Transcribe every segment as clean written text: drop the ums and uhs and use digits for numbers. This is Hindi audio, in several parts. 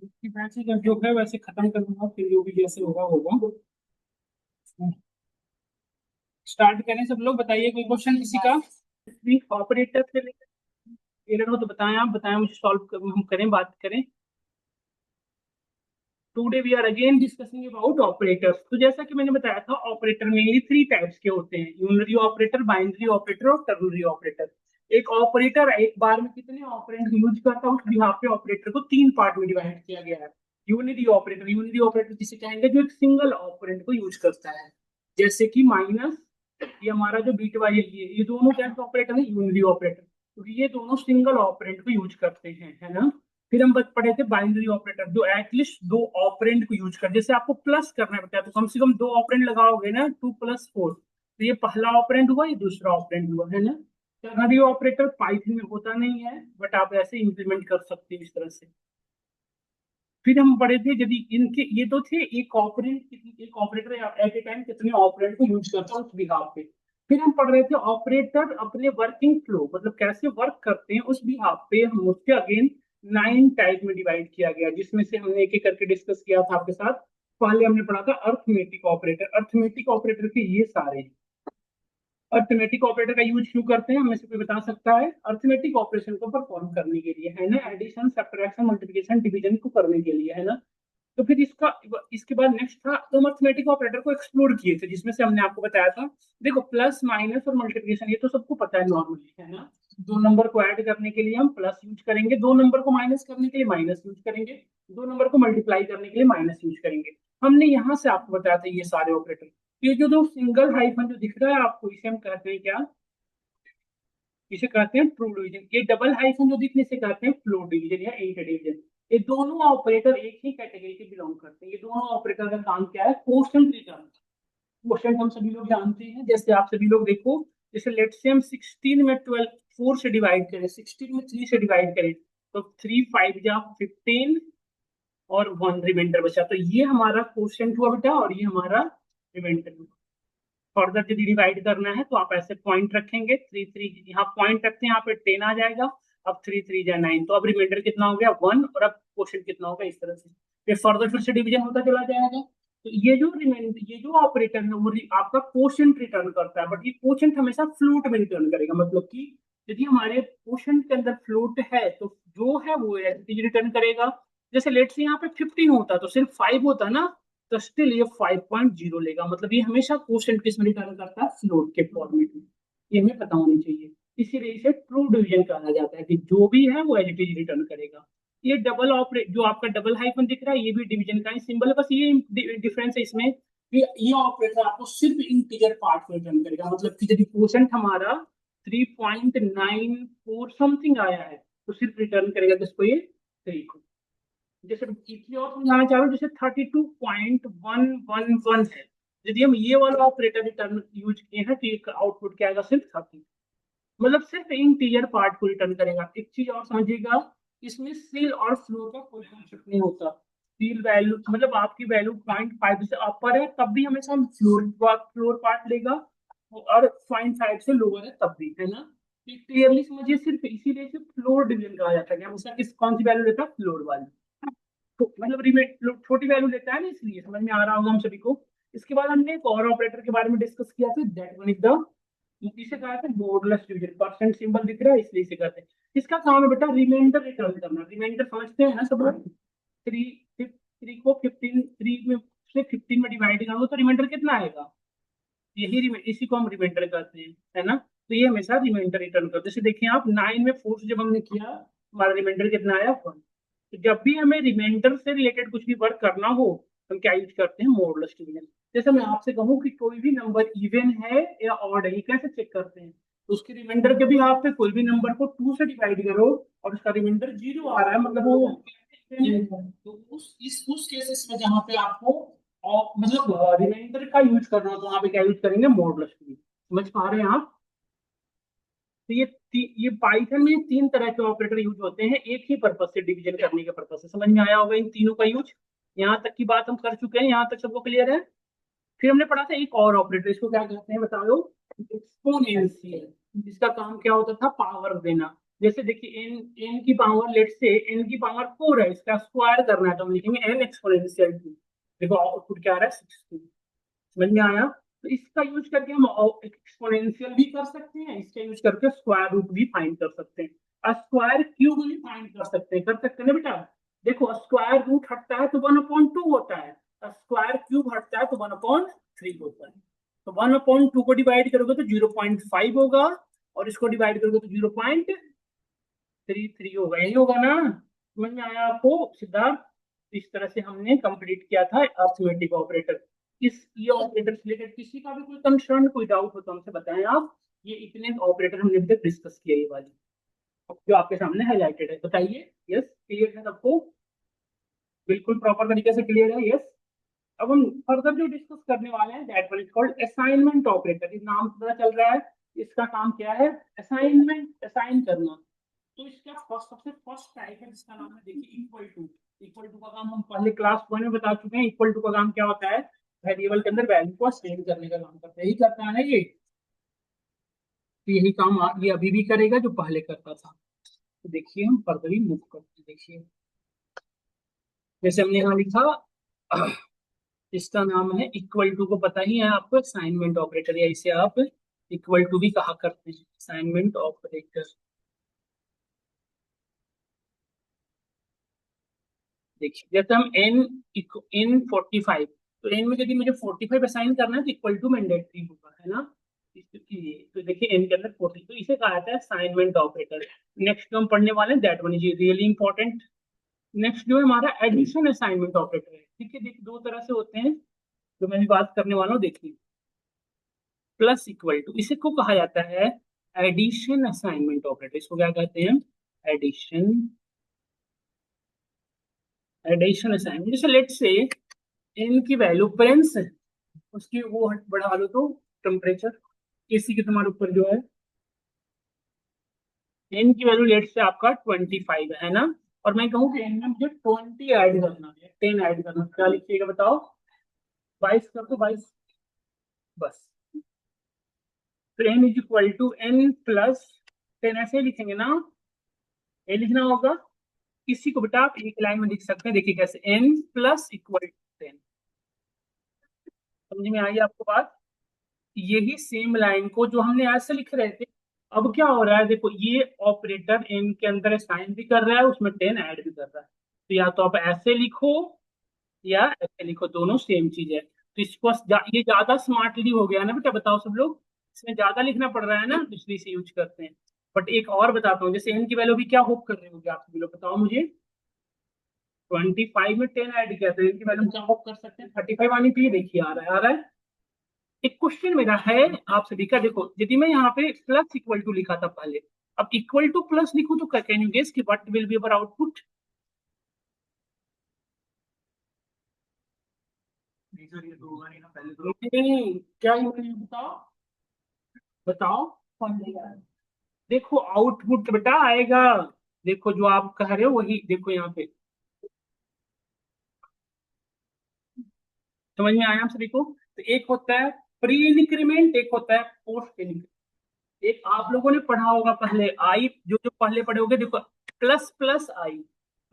कि वैसे जो है वैसे खत्म करूंगा, फिर जो भी जैसे होगा होगा। स्टार्ट करें सब लोग, बताइए कोई क्वेश्चन किसी का। ऑपरेटर से एरर हो तो बताएं, आप बताएं मुझे, सॉल्व हम करें, बात करें। Today we are again discussing about operators. तो जैसा कि मैंने बताया था, ऑपरेटर मेनली थ्री टाइप्स के होते हैं: यूनरी ऑपरेटर, बाइनरी ऑपरेटर और टर्नरी ऑपरेटर। एक ऑपरेटर एक बार में कितने ऑपरेंड यूज करता है, उस बिहाफ पे ऑपरेटर को तीन पार्ट में डिवाइड किया गया है। यूनिटी ऑपरेटर किसे कहेंगे? जो एक सिंगल ऑपरेंड को यूज करता है, जैसे कि माइनस, ये हमारा जो बीट वाई, ये दोनों क्या ऑपरेटर है? यूनिटी ऑपरेटर, क्योंकि ये दोनों सिंगल ऑपरेंड को यूज करते हैं, है ना। फिर हम पढ़े थे बाइनरी ऑपरेटर, जो एटलीस्ट दो ऑपरेंड को यूज कर, जैसे आपको प्लस करना है बेटा, तो कम से कम दो ऑपरेंड लगाओगे ना, 2 + 4। तो ये पहला ऑपरेंड हुआ, ये दूसरा ऑपरेंड हुआ, है ना। टर्नरी ऑपरेटर पाइथन में होता नहीं है, बट आप ऐसे इंप्लीमेंट कर सकते हैं इस तरह से। फिर हम पढ़े थे, यदि इनके ये तो थे एक ऑपरेटर एट ए टाइम कितने ऑपरेंड को यूज करता है उस बिहाफ पे। फिर हम पढ़ रहे थे ऑपरेटर अपने वर्किंग फ्लो, मतलब कैसे वर्क करते हैं उस बिहाफ पे, हम उसके अगेन 9 टाइप में डिवाइड किया गया, जिसमें से हमने एक एक करके डिस्कस किया था आपके साथ। पहले हमने पढ़ा था अर्थमेटिक ऑपरेटर। अर्थमेटिक ऑपरेटर के ये सारे। अर्थमेटिक ऑपरेटर का यूज क्यों करते हैं, हमें से कोई बता सकता है? अर्थमेटिक ऑपरेशन को परफॉर्म करने के लिए, है ना, एडिशन, सब्ट्रैक्शन, मल्टीप्लिकेशन, डिवीजन को करने के लिए, है ना। तो फिर इसके बाद नेक्स्ट था, तो हम अर्थमेटिक ऑपरेटर को एक्सप्लोर किए थे, जिसमें से हमने आपको बताया था, देखो प्लस माइनस और मल्टीप्लिकेशन ये तो सबको पता है नॉर्मली, है ना। दो नंबर को ऐड करने के लिए हम प्लस यूज करेंगे, दो नंबर को माइनस करने के लिए माइनस यूज करेंगे, दो नंबर को मल्टीप्लाई करने के लिए माइनस यूज करेंगे। हमने यहाँ से आपको बताया था ये सारे ऑपरेटर। ये जो दो सिंगल हाइफन जो दिख रहा है आपको, इसे हम कहते हैं क्या? इसे कहते हैं ट्रू डिवीजन। ये डबल हाइफन जो दिखने से कहते हैं फ्लोट डिवीजन या इंटर डिवीजन। ये दोनों ऑपरेटर एक ही कैटेगरी से बिलोंग करते हैं। ये दोनों ऑपरेटर का काम क्या है? Quotient return. क्वोशंट हम सभी लोग जानते हैं, जैसे आप सभी लोग देखो, जैसे लेट से हम 16 में 12 4 से डिवाइड करें, 16 में 3 से डिवाइड करें, तो 3 5 जा 15 और 1 रिमाइंडर बचा, तो ये हमारा क्वोशंट हुआ बेटा, और ये हमारा रिमाइंडर हुआ। फर्दर यदि डिवाइड करना है तो आप ऐसे पॉइंट रखेंगे, थ्री थ्री, यहाँ पॉइंट रखते हैं, यहाँ पे 10 आ जाएगा। अब 3 3 जा 9, तो अब रिमाइंडर कितना हो गया? 1, और अब क्वेश्चन कितना होगा, इस तरह से फिर फर्दर फिर से डिवीजन होता चला जाएगा। तो ये जो ऑपरेटर है वो आपका क्वोशंट रिटर्न करता है, बट ये क्वोशंट हमेशा फ्लोट में रिटर्न करेगा, मतलब कि यदि हमारे क्वोशंट के अंदर फ्लोट है तो जो है वो रिटर्न करेगा। जैसे लेट से यहाँ पे 15 होता तो सिर्फ 5 होता ना, तो स्टिल ये 5.0 लेगा, मतलब ये हमेशा क्वोशंट किस में रिटर्न करता है? फ्लोट के फॉर्मेट में। ये हमें पता होनी चाहिए। इसीलिए इसे ट्रू डिवीजन कहा जाता है, कि जो भी है वो एज इट इज रिटर्न करेगा। ये डबल ऑपरेट जो आपका डबल हाइफन दिख रहा है, ये भी डिवीजन का ही सिंबल है, बस ये डिफरेंस है इसमें कि ये ऑपरेटर आपको सिर्फ इंटीजर पार्ट को रिटर्न करेगा, मतलब कि यदि क्वोशंट हमारा 3.94 समथिंग आया है, तो सिर्फ रिटर्न करेगा किसको? ये 3 को। जैसे इसलिए और समझाना चाह रहा हूँ, जैसे 32.111 है, यदि हम ये वाला ऑपरेटर रिटर्न यूज किए हैं तो ये आउटपुट क्या आएगा? सिर्फ 30, मतलब सिर्फ इंटीजर पार्ट को रिटर्न करेगा। एक चीज और समझिएगा, इसमें सील और फ्लोर का कोई कॉन्सेप्ट नहीं होता। सील वैल्यू मतलब आपकी वैल्यू 0.5 से अपर है तब भी हमेशा फ्लोर पार्ट लेगा, और 0.5 से लोअर है तब भी, है ना। क्लियरली समझिए, सिर्फ इसीलिए सिर्फ फ्लोर डिवीजन कहा जाता है कि हमेशा किस कौन सी वैल्यू लेता है? फ्लोर वाली। तो मतलब छोटी वैल्यू लेता है ना, इसलिए समझ में आ रहा होगा हम सभी को। इसके बाद हमने एक और ऑपरेटर के बारे में डिस्कस किया था, दैट वन इज द, इसे कहा था मॉडुलस डिवीजन। परसेंट सिंबल दिख रहा है इसलिए इसे कहते हैं। इसका काम है बेटा रिमाइंडर रिटर्न करना। रिमाइंडर समझते हैं ना सब लोग? थ्री थ्री को 15, 3 में से 15 में डिवाइड करो तो रिमाइंडर कितना आएगा? इसी को हम रिमाइंडर कहते हैं, है ना। तो ये हमेशा रिमाइंडर रिटर्न करते हैं। जैसे देखिए आप 9 में 4 से जब हमने किया, हमारा रिमाइंडर कितना आया? 1। तो जब भी हमें रिमाइंडर से रिलेटेड कुछ भी वर्क करना हो, हम क्या यूज करते हैं? Modulus division. जैसे मैं आपसे कहूँ कि कोई भी नंबर इवन है या ऑड है, ये कैसे चेक करते हैं? तो उसके रिमाइंडर के भी आप पे कोई भी नंबर को 2 से डिवाइड करो और उसका रिमाइंडर 0 आ रहा है, मतलब वो, तो उस केसेस में जहाँ पे आपको और मतलब रिमाइंडर का यूज करना हो, तो वहाँ पे क्या यूज करेंगे? Modulus division. समझ पा रहे हैं आप? तो ये पाइथन में 3 तरह के ऑपरेटर यूज होते हैं एक ही पर्पज से, डिवीजन करने के पर्पज से। समझ में आया होगा इन तीनों का यूज। यहाँ तक की बात हम कर चुके हैं, यहाँ तक सबको क्लियर है। फिर हमने पढ़ा था एक और ऑपरेटर, इसको क्या कहते हैं बता दो? एक्सपोनेंशियल। जिसका काम क्या होता था? पावर देना। जैसे देखिए एन की पावर लेट से एन की पावर 4 है, इसका स्क्वायर करना है तो हम लिखेंगे एन एक्सपोनेंशियल 2। देखो आउटपुट क्या आ रहा है 16। समझ में आया? तो इसका यूज करके हम एक्सपोनेंशियल भी कर सकते हैं, इसका यूज करके स्क्वायर रूट भी फाइंड कर सकते हैं, और स्क्वायर क्यूब भी फाइंड कर सकते हैं ना बेटा। देखो स्क्वायर रूट हटता है तो 1/2 होता है, और स्क्वायर क्यूब हटता है तो 1/3 होता है। तो 1/2 को डिवाइड करोगे तो 0.5 होगा, और इसको डिवाइड करोगे तो 0.33 होगा, यही होगा ना? समझ में आया आपको सिद्धार्थ? इस तरह से हमने कंप्लीट किया था अर्थमेटिक ऑपरेटर। इस ये ऑपरेटर से रिलेटेड किसी का भी कोई कंसर्न कोई डाउट हो तो हमसे बताएं आप। ये इतने ऑपरेटर हमने अभी तक डिस्कस किए, ये वाली जो आपके सामने हाईलाइटेड है, बताइए। यस, क्लियर है सबको? बिल्कुल प्रॉपर तरीके से क्लियर है? यस। अब हम फर्दर जो डिस्कस करने वाले हैं that one is called assignment operator. इस नाम से पता चल रहा है इसका काम क्या है, असाइनमेंट, असाइन करना। तो इसका सबसे फर्स्ट टाइप है जिसका नाम है, देखिए, इक्वल टू। इक्वल टू का काम हम पहले क्लास 1 में बता चुके हैं। इक्वल टू का काम क्या होता है, वेरिएबल के अंदर वैल्यू को सेव करने का काम करता है, यही करता है ना ये। तो यही काम ये अभी भी करेगा जो पहले करता था। तो देखिए हम फर्दर ही मूव करते हैं। देखिए जैसे हमने यहाँ लिखा, इसका नाम है इक्वल टू, को पता ही है आपको, असाइनमेंट ऑपरेटर, या इसे आप इक्वल टू भी कहा करते हैं, असाइनमेंट ऑपरेटर। देखिए जैसे हम एन 45, तो एन में यदि मुझे 45 असाइन करना है तो इक्वल टू मैंडेटरी होगा, है ना? तो देखिए एन के अंदर 40, तो इसे कहा जाता है असाइनमेंट ऑपरेटर। नेक्स्ट जो हम पढ़ने वाले हैं that one is really important. Next जो है हमारा एडिशन असाइनमेंट ऑपरेटर है। ठीक है, देखिए दो तरह से होते हैं जो मैं भी बात करने वाला हूँ। देखिए प्लस इक्वल टू, इसे को कहा जाता है एडिशन असाइनमेंट ऑपरेटर। इसको क्या कहते हैं, एडिशन, एडिशन असाइनमेंट। जैसे लेट से एन की वैल्यू प्रेंस है, उसकी वो बढ़ा लो तो टेम्परेचर, एसी के तुम्हारे ऊपर जो है एन की वैल्यू लेट से आपका 25 है ना, और मैं कहूँ कि एन में मुझे 20 ऐड करना है, 10 ऐड करना, क्या लिखिएगा बताओ? 22 कर दो, 22 बस। तो n is equal to n plus 10, ऐसे ही लिखेंगे ना, ये लिखना होगा। इसी को बेटा आप एक लाइन में लिख सकते हैं, देखिए कैसे, एन प्लस इक्वल टू 10। समझ में आई आपको बात? यही सेम लाइन को जो हमने ऐसे लिख रहे थे, अब क्या हो रहा है, देखो ये ऑपरेटर एन के अंदर साइन भी कर रहा है, उसमें 10 ऐड भी कर रहा है। तो या तो आप ऐसे लिखो या ऐसे लिखो, दोनों सेम चीज है। तो इसको ये ज्यादा स्मार्टली हो गया ना बेटा, बताओ सब लोग? इसमें ज्यादा लिखना पड़ रहा है ना, तो इसलिए इसे यूज करते हैं। बट एक और बताता हूँ, जैसे एन की वैल्यू भी क्या होप कर रहे होगे आप सभी लोग, बताओ मुझे? 25 में 10 ऐड किया तो इनकी वैल्यू क्या होप कर सकते हैं, 35 आनी चाहिए। देखिए आ रहा है, आ रहा है। एक क्वेश्चन मेरा है आप सभी का, देखो यदि मैं यहाँ पे प्लस इक्वल टू लिखा था पहले, अब इक्वल टू प्लस लिखूं तो कैन यू गेस कि what will be our output? नहीं सर ये तो होगा नहीं ना, पहले तो नहीं, क्या ही होगा ये बताओ, बताओ कौन देगा? देखो आउटपुट बेटा आएगा, देखो जो आप कह रहे हो वही, देखो यहाँ पे समझ में आया आप सभी को? तो एक होता है प्री इंक्रीमेंट, एक होता है पोस्ट इंक्रीमेंट। एक आप लोगों ने पढ़ा होगा पहले, आई जो जो पहले पढ़े होगे, देखो प्लस प्लस आई,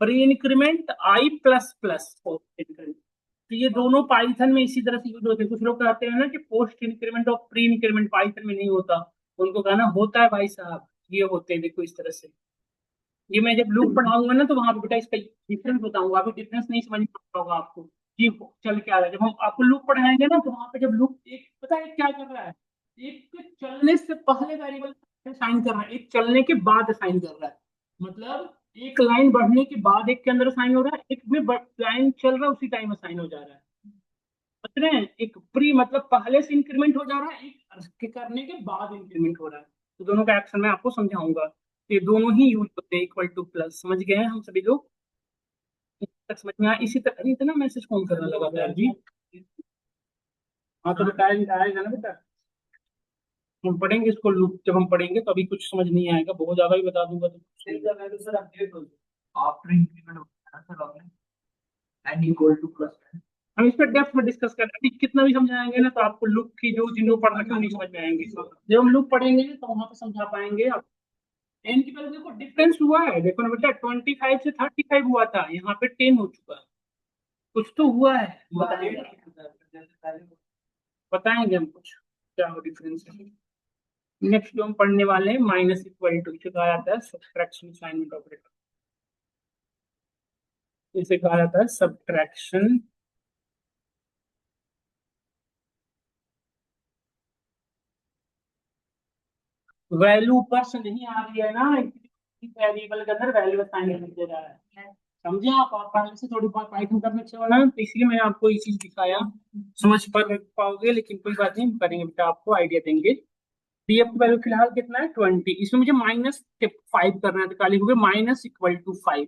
प्री इंक्रीमेंट, आई प्लस प्लस पोस्ट इंक्रीमेंट। तो ये दोनों पाइथन में इसी तरह से यूज होते हैं। कुछ लोग कहते हैं ना कि पोस्ट इंक्रीमेंट और प्री इंक्रीमेंट पाइथन में नहीं होता, उनको कहना होता है भाई साहब, ये होते हैं, देखो इस तरह से। ये मैं जब लूप पढ़ाऊंगा ना तो वहां पे बेटा इसका डिफरेंस बताऊंगा, अभी डिफरेंस नहीं समझ में आता होगा आपको कि चल क्या रहा है। जब हम आपको लूप पढ़ाएंगे ना तो वहां पे जब लूप, एक पता है क्या कर रहा है, एक के चलने से पहले वेरिएबल साइन कर रहा है, एक चलने के बाद साइन कर रहा है। मतलब एक लाइन बढ़ने के बाद एक के अंदर साइन हो रहा है, एक में लाइन चल रहा है उसी टाइम साइन हो जा रहा है। समझ रहे हैं? एक प्री मतलब पहले से इंक्रीमेंट हो जा रहा है, एक के करने के बाद इंक्रीमेंट हो रहा है। तो दोनों का एक्शन मैं आपको समझाऊंगा। तो ये दोनों ही यूज होते हैं, इक्वल टू प्लस, समझ गए हैं हम सभी लोग? तक समझ में आया? इसी तरह इतना मैसेज कौन करने लगा था यार जी? हाँ तो बेटा आएगा ना बेटा, हम पढ़ेंगे इसको लूप, जब हम पढ़ेंगे तो अभी कुछ समझ नहीं आएगा, बहुत ज्यादा भी बता दूंगा तो सर आफ्टर इंक्रीमेंट होता है सर, आपने एन इक्वल टू प्लस, हम इस पर डेप्थ में डिस्कस करते हैं। कितना भी समझाएंगे ना तो आपको लूप की जो चीजों पढ़ रखे नहीं समझ में आएंगे, जब हम लूप पढ़ेंगे तो वहां पे समझा पाएंगे आप। एन की वैल्यू देखो डिफरेंस हुआ है, देखो ना बेटा 25 से 35 हुआ था, यहाँ पे 10 हो चुका है, कुछ तो हुआ है। बताएंगे हम कुछ क्या हो डिफरेंस है। नेक्स्ट जो हम पढ़ने वाले हैं माइनस इक्वल टू, इसे कहा जाता है सब्ट्रैक्शन असाइनमेंट ऑपरेटर, इसे कहा जाता है सब्ट्रैक्शन। वैल्यू ऊपर से नहीं आ रही है ना, वेरिएबल के अंदर वैल्यू असाइन कर दे रहा है, समझे आप पहले से थोड़ी बहुत पाइथन करने अच्छे हो ना, तो इसलिए मैंने आपको ये चीज दिखाया, समझ पर पाओगे, लेकिन कोई बात नहीं, करेंगे बेटा, आपको आइडिया देंगे। पीएफ की वैल्यू फिलहाल कितना है 20, इसमें मुझे -5 करना है, तो क्या लिखोगे माइनस इक्वल टू 5।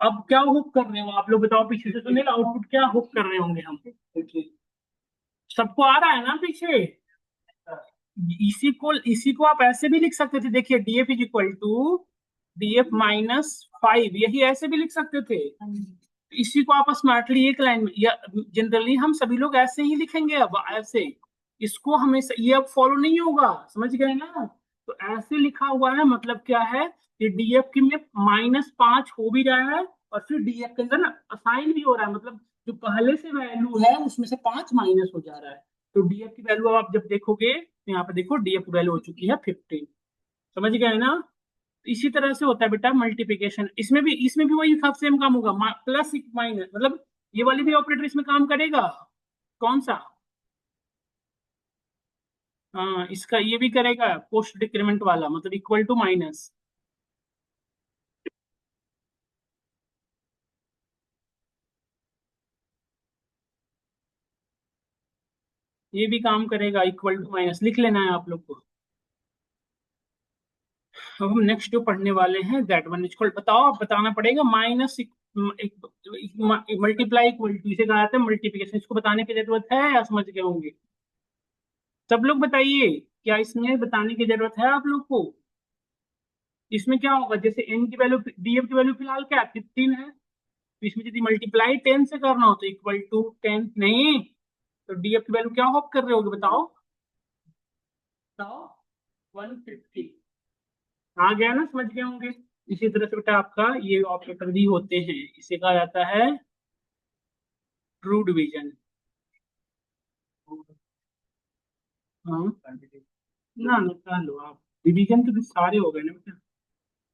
अब क्या हुक कर रहे हो आप लोग बताओ, पीछे से सुनील आउटपुट क्या हुक कर रहे होंगे हम, सबको आ रहा है ना पीछे। इसी को आप ऐसे भी लिख सकते थे, देखिए DF is equal to DF-5, यही ऐसे भी लिख सकते थे। इसी को आप स्मार्टली एक लाइन में, या जनरली हम सभी लोग ऐसे ही लिखेंगे, अब ऐसे इसको हमेशा, ये अब फॉलो नहीं होगा, समझ गए ना। तो ऐसे लिखा हुआ है, मतलब क्या है कि डीएफ की में -5 हो भी रहा है, और फिर डीएफ के अंदर ना असाइन भी हो रहा है, मतलब जो पहले से वैल्यू है उसमें से 5 माइनस हो जा रहा है। तो डीएफ की वैल्यू आप जब देखोगे, तो यहाँ पे देखो डीएफ की वैल्यू हो चुकी है 15, समझ गए ना। इसी तरह से होता है बेटा मल्टीप्लिकेशन, इसमें भी वही सेम काम होगा, प्लस माइनस, मतलब ये वाली भी ऑपरेटर इसमें काम करेगा, कौन सा, हाँ इसका ये भी करेगा, पोस्ट डिक्रीमेंट वाला, मतलब इक्वल टू माइनस, ये भी काम करेगा, इक्वल टू माइनस लिख लेना है आप लोग को। अब हम नेक्स्ट जो पढ़ने वाले हैं दैट वन इज कॉल्ड, बताओ, आप बताना पड़ेगा, माइनस मल्टीप्लाई इक्वल टू, इसे कहा जाता है मल्टीप्लिकेशन, इसको बताने की जरूरत है या समझ गए होंगे। सब लोग बताइए, क्या इसमें बताने की जरूरत है आप लोग को। इसमें क्या होगा, जैसे एन की वैल्यू, डीएफ की वैल्यू फिलहाल क्या 15 है, तो इसमें यदि मल्टीप्लाई 10 से करना हो तो इक्वल टू 10, नहीं तो डीएफ की वैल्यू क्या होप कर रहे होगे, बताओ बताओ, 150, आ गया ना, समझ गए होंगे। इसी तरह से बेटा आपका ये ऑपरेटर भी होते हैं, इसे कहा जाता है ट्रू डिवीजन। हाँ ना ना, कह लो आप, डिवीजन तो सारे हो गए ना बेटा,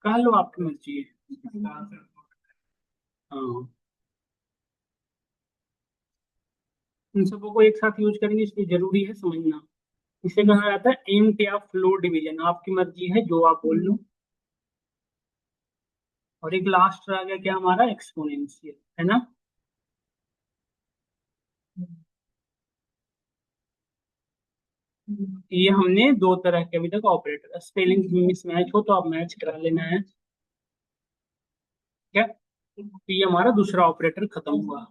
कह लो आपकी मर्जी है। हाँ, इन सबको को एक साथ यूज करेंगे, इसलिए जरूरी है समझना। इसे कहा जाता है इंट या फ्लोर डिवीजन, आपकी मर्जी है जो आप बोल लो। और एक लास्ट आ गया क्या हमारा, एक्सपोनेंशियल, है ना। ये हमने दो तरह के अभी तक ऑपरेटर, स्पेलिंग मिसमैच हो तो आप मैच करा लेना है, क्या, तो ये हमारा दूसरा ऑपरेटर खत्म हुआ।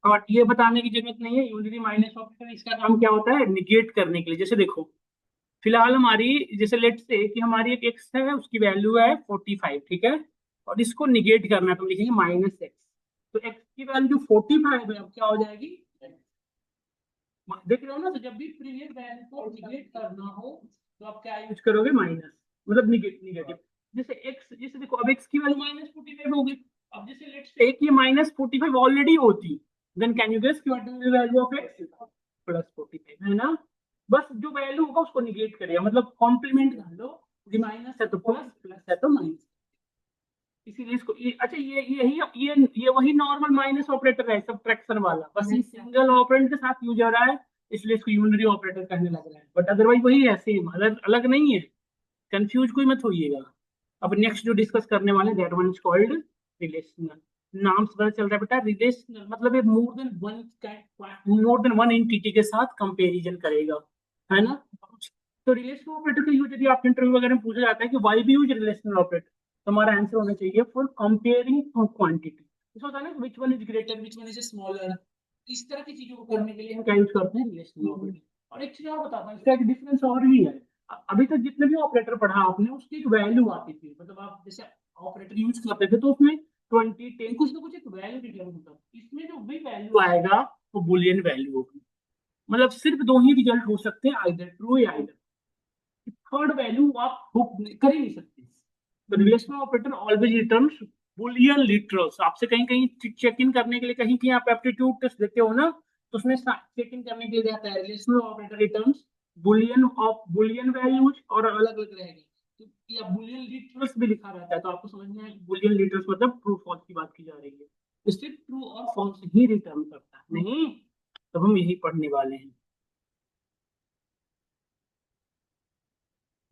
और ये बताने की जरूरत नहीं है, यूनिटी माइनस ऑपरेटर इसका काम क्या होता है, निगेट करने के लिए। जैसे देखो फिलहाल हमारी, जैसे लेट से कि हमारी एक एक्स है, उसकी वैल्यू है 45, ठीक है, और इसको निगेट करना है, तो हम लिखेंगे -x, तो x की वैल्यू 45 है, अब क्या हो जाएगी, देख रहे हो ना, तो जब भी प्रीवियस वैल्यू को निगेट करना हो तो आप क्या यूज करोगे, माइनस, मतलब निगेटिव। जैसे x, जैसे देखो अब x की वैल्यू -45 होगी, अब जैसे लेट्स से कि -45 ऑलरेडी होती, then can you guess what is the value of x, +45, है ना। बस जो वैल्यू होगा उसको निगेट करेगा, मतलब कॉम्प्लीमेंट कर लो, ये माइनस है तो प्लस, प्लस है तो माइनस, इसीलिए इसको अच्छा, ये वही नॉर्मल माइनस ऑपरेटर है सब्ट्रैक्शन वाला, बस ये सिंगल ऑपरेंड के साथ यूज हो रहा है, इसलिए इसको यूनरी ऑपरेटर कहने लग रहा है, बट अदरवाइज वही है, सेम, अलग अलग नहीं है, कंफ्यूज कोई मत होइएगा। अब नेक्स्ट जो डिस्कस करने वाले that one is called relational, नाम से पता चल रहा है बेटा, रिलेशनल मतलब ये मोर देन वन एंटिटी के साथ कंपैरिजन करेगा, है ना। तो रिलेशनल ऑपरेटर का यूज यदि आपके इंटरव्यू वगैरह में पूछा जाता है कि वाई भी यूज रिलेशनल ऑपरेटर, तो हमारा आंसर होना चाहिए फॉर कंपेयरिंग टू क्वांटिटी, इसमें होता है ना which one is greater, which one is smaller, इस तरह की चीजों को करने के लिए हम क्या यूज करते हैं, रिलेशनल ऑपरेटर। और एक चीज और बताता हूँ, इसका एक डिफरेंस और भी है, अभी तक जितने भी ऑपरेटर पढ़ा आपने उसकी एक वैल्यू आती थी, मतलब आप जैसे ऑपरेटर यूज करते थे तो उसमें 20 10 कुछ ना कुछ एक वैल्यू रिटर्न होता था, इसमें जो भी वैल्यू आएगा वो बुलियन वैल्यू होगी, मतलब सिर्फ दो ही रिजल्ट हो सकते हैं, आइदर ट्रू या आइदर थर्ड वैल्यू आप बुक कर ही नहीं सकते। तो relational operator always returns Boolean literals. आपसे कहीं कहीं चेक इन करने के लिए, कहीं कहीं आप एप्टीट्यूड टेस्ट देते हो ना, तो उसमें चेक इन करने के लिए आता है relational operator returns Boolean values और अलग अलग रहेगी। तो या बुलियन लिटरल्स भी लिखा रहता है, तो आपको समझना है बुलियन लिटरल्स मतलब ट्रू फॉल्स की बात की जा रही है। इससे ट्रू और फॉल्स ही रिटर्न करता है, नहीं तो हम यही पढ़ने वाले हैं।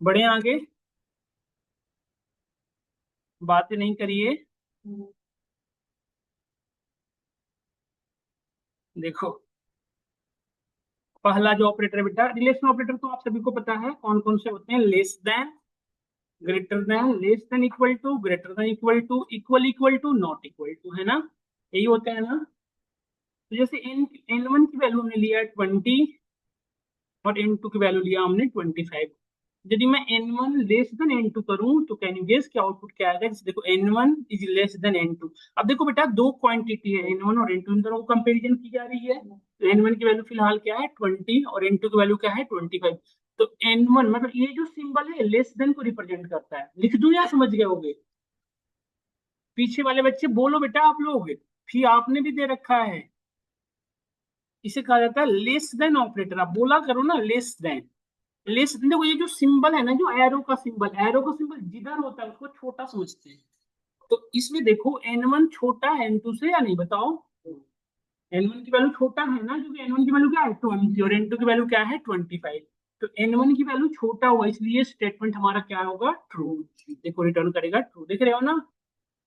बढ़े आगे, बातें नहीं करिए। देखो, पहला जो ऑपरेटर है बेटा, रिलेशन ऑपरेटर तो आप सभी को पता है कौन कौन से होते हैं। Less than, greater than, less than equal to, greater than equal to, equal to, not equal to, है ना, यही होता है ना। तो जैसे एन वन की वैल्यू हमने लिया है 20 और एन टू की वैल्यू लिया हमने 25। यदि मैं n one less than n two करूं तो कैन यू गेस क्या आउटपुट क्या आएगा। जैसे देखो n one is less than n two. अब देखो बेटा, दो क्वांटिटी है एन वन और एन टू, इन दोनों को कंपेरिजन की जा रही है। तो एन वन की वैल्यू फिलहाल क्या है 20 और एन टू की वैल्यू क्या है 25। तो एन वन मतलब ये जो सिंबल है लेस देन को रिप्रेजेंट करता है। लिख दूं या समझ गए होगे। पीछे वाले बच्चे बोलो बेटा, आप लोग फी आपने भी दे रखा है। इसे कहा जाता है लेस देन ऑपरेटर। आप बोला करो ना लेस देन। लेस देखो, ये जो सिंबल है ना, जो एरो का सिंबल जिधर होता है उसको छोटा समझते हैं। तो इसमें देखो एन वन छोटा है एन टू से या नहीं, बताओ। एन वन की वैल्यू छोटा है ना, क्योंकि एन वन की वैल्यू क्या है 20 और एन टू की वैल्यू क्या है 25। तो एन वन की वैल्यू छोटा हुआ, इसलिए स्टेटमेंट हमारा क्या होगा ट्रू। देखो रिटर्न करेगा ट्रू, देख रहे हो ना।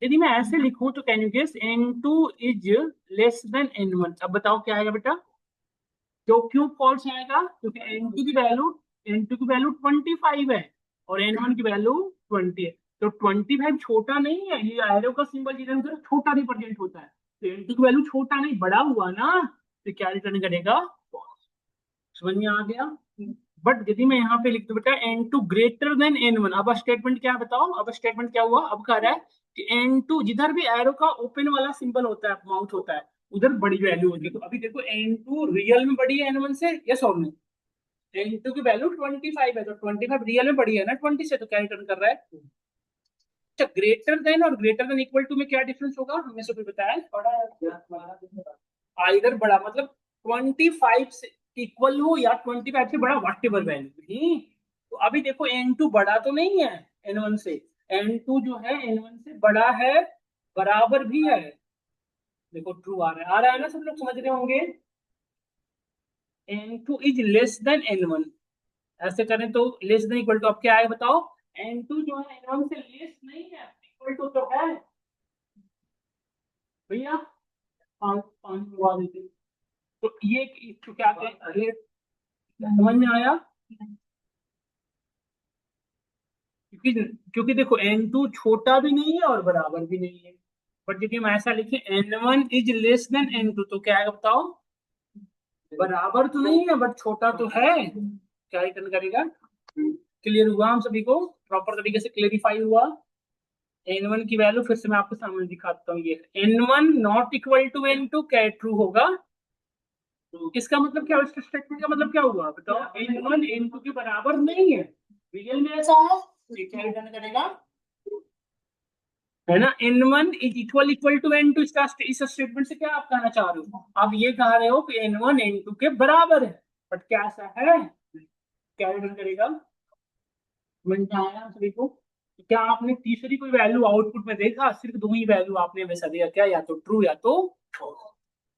यदि मैं ऐसे लिखूं तो can you guess n two is less than n one. अब बताओ क्या आएगा बेटा। क्यों फॉल्स आएगा, क्योंकि एन टू की वैल्यू 25 है और एन वन की वैल्यू 20 है। तो 25 छोटा नहीं है, ये एरो का सिंबल जिधर उधर छोटा रिप्रेजेंट होता है। तो एन टू की वैल्यू छोटा नहीं बड़ा हुआ ना, तो क्या रिटर्न करेगा false। समझ में आ गया। बट यदि मैं यहाँ पे लिख दूं बेटा n two greater than n one, अब स्टेटमेंट क्या है बताओ। अब स्टेटमेंट क्या हुआ, अब कह रहा है कि एन टू जिधर भी एरो का ओपन वाला सिंबल होता है, माउथ होता है, उधर बड़ी वैल्यू होगी। तो अभी देखो एन टू रियल में बड़ी है एन वन से, यस और नो। एन टू की वैल्यू 25 है, तो 25 रियल में बड़ी है ना 20 से, तो क्या रिटर्न कर रहा है। अच्छा, ग्रेटर देन और ग्रेटर देन इक्वल टू में क्या डिफरेंस होगा, हमें से कोई बताया। आइदर बड़ा मतलब 25 से इक्वल हो या 25 से बड़ा, वट एवर वैल्यू ही। तो अभी देखो एन टू बड़ा तो नहीं है एन वन से, एन टू जो है एन वन से बड़ा है, बराबर भी है। देखो ट्रू आ रहा है ना, सब लोग समझ रहे होंगे। N two is less than n one, ऐसे करें तो लेस देन इक्वल टू अब क्या आएगा बताओ। एन टू जो है एन वन से लेस नहीं है, इक्वल टू तो है भैया। पांच पांच लगा देते। तो ये तो क्या कहते हैं, समझ में आया। क्योंकि क्योंकि देखो एन टू छोटा भी नहीं है और बराबर भी नहीं है। बट यदि हम ऐसा लिखें n one is less than n two, तो क्या आएगा बताओ। बराबर तो नहीं है बट छोटा तो है, क्या रिटर्न करेगा। क्लियर हुआ हम सभी को, प्रॉपर तरीके से क्लेरिफाई हुआ। एन वन की वैल्यू फिर से मैं आपके सामने दिखाता हूँ, ये n one not equal to n two, क्या ट्रू होगा। इसका मतलब क्या, इसके स्टेटमेंट का मतलब क्या हुआ बताओ। एन वन एन टू के बराबर नहीं है, रियल में ऐसा है, तो ये क्या रिटर्न करेगा, है ना। N one is equal to n two. इसका इस स्टेटमेंट से क्या आप कहना चाह रहे हो, आप ये कह रहे हो कि एन वन एन टू के बराबर है। बट क्या ऐसा है, क्या रिटर्न करेगा। समझ में आया आप सभी को। क्या आपने तीसरी कोई वैल्यू आउटपुट में देखा, सिर्फ दो ही वैल्यू आपने हमेशा दिया, क्या या तो ट्रू या तो false।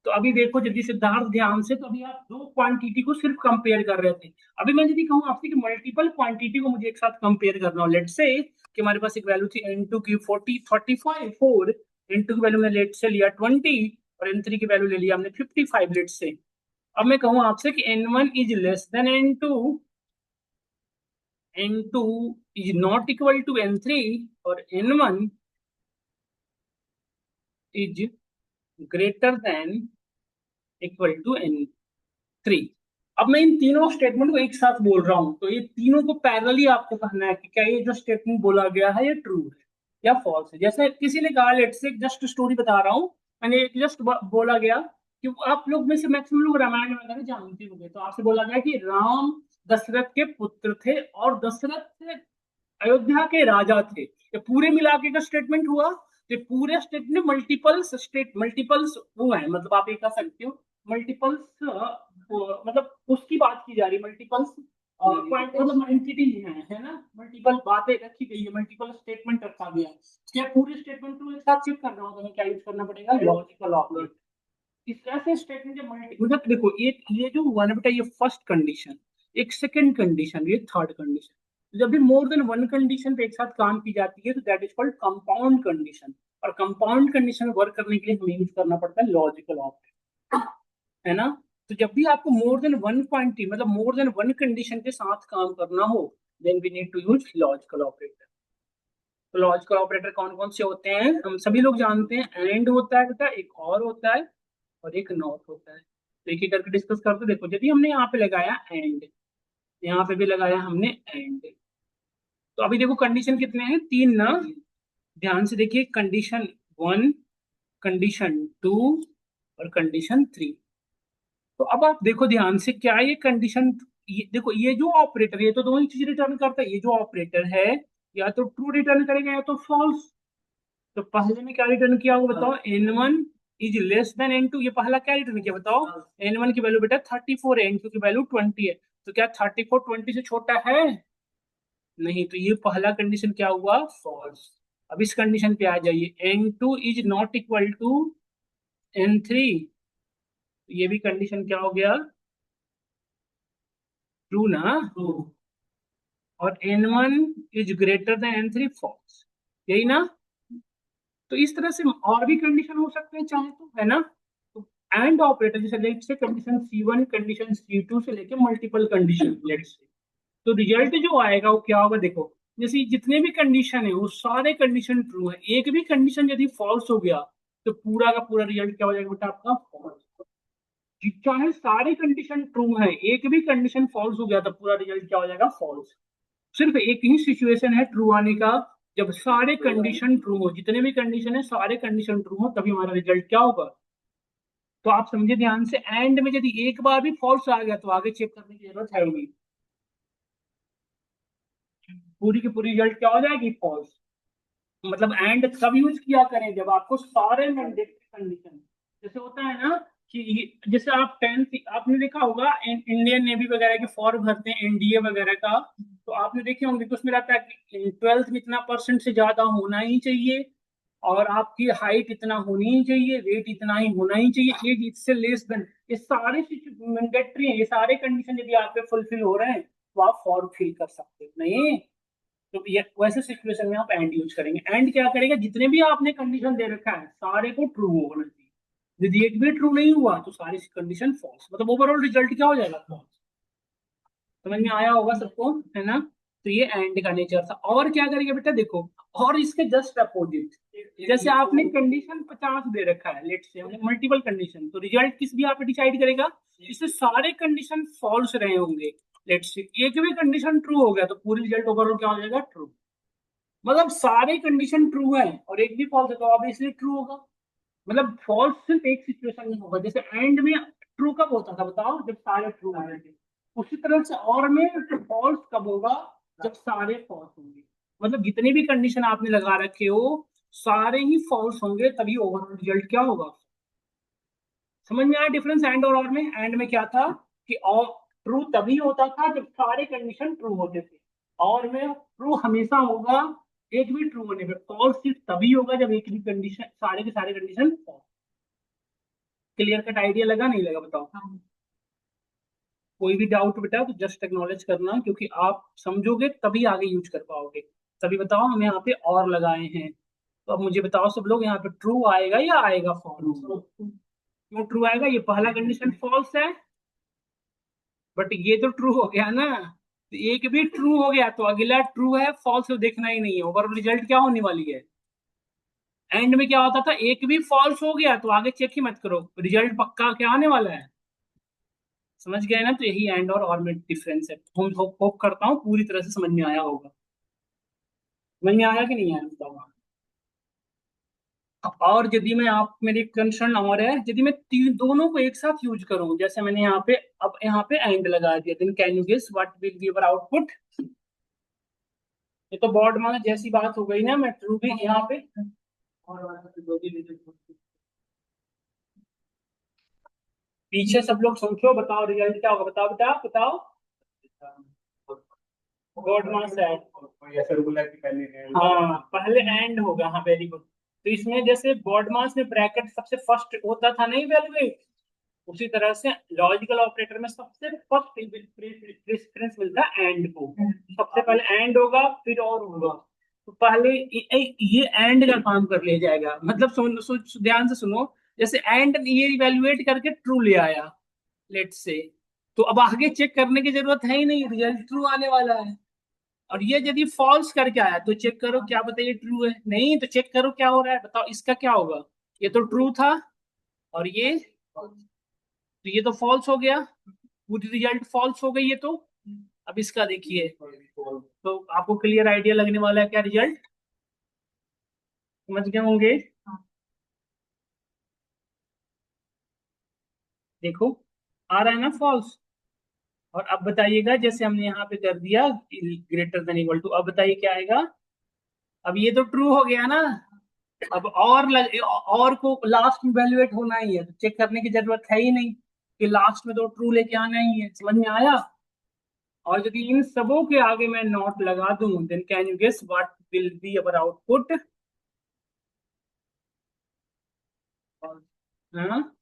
तो अभी देखो यदि सिद्धार्थ ध्यान से, तो अभी आप दो क्वांटिटी को सिर्फ कंपेयर कर रहे थे। अभी मैं यदि कहूँ आपसे कि मल्टीपल क्वांटिटी को मुझे एक साथ कंपेयर करना हो, लेट से कि हमारे पास एक वैल्यू थी एन टू की 35 4, एन टू की वैल्यू में लेट से लिया 20 और एन थ्री की वैल्यू ले लिया हमने 55 लेट से। अब मैं कहूँ आपसे कि n one is less than n two, n2 is not equal to n3 और n1 is greater than equal to n3। अब मैं इन तीनों स्टेटमेंट को एक साथ बोल रहा हूं, तो ये तीनों को पैरेलली आपको कहना है कि क्या ये जो स्टेटमेंट बोला गया है ये ट्रू है या फॉल्स है। जैसे किसी ने कहा, लेट से जस्ट स्टोरी बता रहा हूँ, मैंने जस्ट बोला गया कि आप लोग में से मैक्सिमम लोग रामायण वगैरह जानते होंगे, तो आपसे बोला गया कि राम दशरथ के पुत्र थे और दशरथ से अयोध्या के राजा थे। ये पूरे मिला के का स्टेटमेंट हुआ। तो पूरे स्टेट में मल्टीपल्स वो है, मतलब आप ये कह सकते हो मल्टीपल्स, मतलब उसकी बात की जा रही है, मल्टीपल्स मतलब एंटिटी है ना, मल्टीपल बातें रखी गई है, मल्टीपल स्टेटमेंट रखा गया है। क्या पूरे स्टेटमेंट को एक साथ चेक करना होगा, हमें क्या यूज करना पड़ेगा, लॉजिकल ऑपरेटर। इस ऐसे स्टेटमेंट जब मल्टी, मतलब देखो ये जो हुआ ना बेटा, ये फर्स्ट कंडीशन, एक सेकंड कंडीशन, ये थर्ड कंडीशन। जब भी मोर देन वन कंडीशन पे एक साथ काम की जाती है तो that is called compound condition. और कंपाउंड कंडीशन वर्क करने के लिए हमें यूज करना पड़ता है लॉजिकल ऑपरेटर, है ना। तो जब भी आपको मोर देन वन क्वांटिटी, मतलब मोर देन वन कंडीशन के साथ काम करना हो, then we need to use logical operator. तो लॉजिकल ऑपरेटर कौन कौन से होते हैं, हम सभी लोग जानते हैं। एंड होता है बेटा, एक और होता है, और एक नॉट होता है। तो एक एक करके डिस्कस करते। देखो यदि हमने यहाँ पे लगाया एंड, यहाँ पे भी लगाया हमने एंड, तो अभी देखो कंडीशन कितने हैं, तीन ना। ध्यान से देखिए, कंडीशन वन, कंडीशन टू, और कंडीशन थ्री। तो अब आप देखो ध्यान से, क्या ये कंडीशन, ये देखो ये जो ऑपरेटर, ये तो दो ही चीज रिटर्न करता है। ये जो ऑपरेटर है या तो ट्रू रिटर्न करेगा या तो फॉल्स। तो पहले में क्या रिटर्न किया होगा बताओ, n1 is less then n2। ये पहला क्या रिटर्न किया बताओ, n1 की वैल्यू बेटा 34 है, n2 की वैल्यू 20 है। तो क्या 34 20 से छोटा है, नहीं। तो ये पहला कंडीशन क्या हुआ, फॉल्स। अब इस कंडीशन पे आ जाइए, n2 is not equal to n3। ये भी कंडीशन क्या हो गया, ट्रू ना। और n1 is greater than n3, false, यही ना। तो इस तरह से और भी कंडीशन हो सकते हैं चाहे तो, है ना। तो एंड ऑपरेटर जैसे लेट से कंडीशन C1, कंडीशन C2 से लेके मल्टीपल कंडीशन लेट से, तो रिजल्ट जो आएगा वो क्या होगा, देखो जैसे जितने भी कंडीशन है वो सारे कंडीशन ट्रू है। एक भी कंडीशन यदि फॉल्स हो गया तो पूरा का पूरा रिजल्ट क्या हो जाएगा बेटा, आपका फॉल्स। चाहे सारे कंडीशन ट्रू है, एक भी कंडीशन फॉल्स हो गया तो पूरा रिजल्ट क्या हो जाएगा, फॉल्स। सिर्फ एक ही सिचुएशन है ट्रू आने का, जब सारे कंडीशन ट्रू हो, जितने भी कंडीशन है सारे कंडीशन ट्रू हो, तभी हमारा रिजल्ट क्या होगा। तो आप समझे ध्यान से, एंड में यदि एक बार भी फॉल्स आ गया तो आगे चेक करने की जरूरत है ही नहीं, पूरी की पूरी रिजल्ट क्या हो जाएगी, फॉल्स। मतलब एंड तब यूज किया करें जब आपको सारे मैंडेटरी कंडीशन, जैसे होता है ना कि जैसे आप टेंथ, आपने देखा होगा इंडियन नेवी वगैरह के फॉर्म भरते हैं एनडीए वगैरह का, तो आपने देखे होंगे कि उसमें रहता है कि ट्वेल्थ में इतना परसेंट से ज्यादा होना ही चाहिए, और आपकी हाइट इतना होनी ही चाहिए, वेट इतना ही होना ही चाहिए, एज इससे लेस देन। ये सारे मैंडेटरी हैं, ये सारे कंडीशन यदि आप पे फुलफिल हो रहे हैं तो आप फॉर्म फिल कर सकते हैं, नहीं। तो ये वैसे सिचुएशन में आप एंड यूज करेंगे। एंड क्या करेगा, जितने भी आपने कंडीशन दे रखा है सारे को ट्रू होना चाहिए। यदि एक भी ट्रू नहीं हुआ तो सारी कंडीशन फॉल्स, मतलब ओवरऑल रिजल्ट क्या हो जाएगा, फॉल्स। समझ में आया होगा सबको, है ना। तो ये एंड का नेचर था। और क्या करेगा बेटा, देखो और इसके जस्ट अपोजिट, जैसे आपने कंडीशन 50 दे रखा है, लेट से मल्टीपल कंडीशन, तो रिजल्ट किस भी आप डिसाइड करेगा, इससे सारे कंडीशन फॉल्स रहे होंगे, लेट से एक भी कंडीशन ट्रू हो गया तो पूरी रिजल्ट ओवरऑल क्या हो जाएगा, ट्रू। मतलब सारे कंडीशन ट्रू है और एक भी फॉल्स है तो ऑब्वियसली ट्रू होगा। मतलब फॉल्स सिर्फ एक सिचुएशन में होगा, जैसे एंड में ट्रू कब होता था बताओ, जब सारे ट्रू होंगे थे। उसी तरह से और में फॉल्स कब होगा, जब सारे फॉल्स होंगे। मतलब जितने भी कंडीशन आपने लगा रखे हो सारे ही फॉल्स होंगे, तभी ओवरऑल रिजल्ट क्या होगा। समझ में आया डिफरेंस एंड और में। एंड में क्या था कि और ट्रू तभी होता था जब सारे कंडीशन ट्रू होते थे, और में ट्रू हमेशा होगा एक भी ट्रू होने पे, फॉल्स सिर्फ तभी होगा जब एक भी कंडीशन, सारे के सारे condition false. Clear cut idea लगा नहीं लगा बताओ। कोई भी डाउट बेटा तो जस्ट एक्नॉलेज करना, क्योंकि आप समझोगे तभी आगे यूज कर पाओगे। तभी बताओ, हम यहाँ पे और लगाए हैं। तो अब मुझे बताओ सब लोग, यहाँ पे ट्रू आएगा या आएगा फॉल्स, क्यों ट्रू आएगा, ये पहला कंडीशन फॉल्स है, बट ये तो ट्रू हो गया ना। तो एक भी ट्रू हो गया तो अगला ट्रू है फॉल्स तो देखना ही नहीं है, ओवरऑल रिजल्ट क्या होने वाली है। एंड में क्या होता था, एक भी फॉल्स हो गया तो आगे चेक ही मत करो, रिजल्ट पक्का क्या आने वाला है। समझ गए ना, तो यही एंड और में डिफरेंस है। हम होप करता हूँ पूरी तरह से समझ में आया होगा। समझ में आया कि नहीं आया बताओ। और यदि मैं आप मेरी कंसर्न और है, यदि मैं तीन दोनों को एक साथ यूज करूं, जैसे मैंने यहाँ पे अब यहाँ पे एंड लगा दिया, then can you guess what will be our output. ये तो बॉर्ड माने जैसी बात हो गई ना, मैं ट्रू भी यहाँ पे पीछे सब लोग सोचो, बताओ रिजल्ट क्या होगा, बताओ बताओ बताओ। गॉड मास है, ऐसा रूल है कि पहले हाँ पहले एंड होगा, हाँ वेरी गुड। तो इसमें जैसे बॉड मास में ब्रैकेट सबसे फर्स्ट होता था नहीं वैल्यूएट, उसी तरह से लॉजिकल ऑपरेटर में सबसे फर्स्ट प्रेफरेंस मिलता है एंड को। सबसे पहले एंड होगा फिर और होगा। तो पहले ये एंड का काम कर लिया जाएगा, मतलब ध्यान से सुनो। जैसे एंड ये इवेल्युएट करके ट्रू ले आया, लेट से, तो अब आगे चेक करने की जरूरत है ही नहीं, रिजल्ट ट्रू आने वाला है। और ये यदि फॉल्स करके आया तो चेक करो, क्या बताइए ट्रू है नहीं, तो चेक करो क्या हो रहा है, बताओ इसका क्या होगा। ये तो ट्रू था, और ये तो ये तो फॉल्स हो गया, पूरी रिजल्ट फॉल्स हो गई ये तो। अब इसका देखिए, तो आपको क्लियर आइडिया लगने वाला है क्या रिजल्ट, समझ गए होंगे। देखो आ रहा है ना फॉल्स। और अब बताइएगा, जैसे हमने यहाँ पे कर दिया ग्रेटर देन इक्वल टू, अब बताइए क्या आएगा। अब ये तो ट्रू हो गया ना, अब और को लास्ट में वैल्यूएट होना ही है, तो चेक करने की जरूरत है ही नहीं कि लास्ट में तो ट्रू लेके आना ही है, समझ में आया। और यदि इन सबों के आगे मैं नॉट लगा दूं, then can you guess what will be our output. हाँ,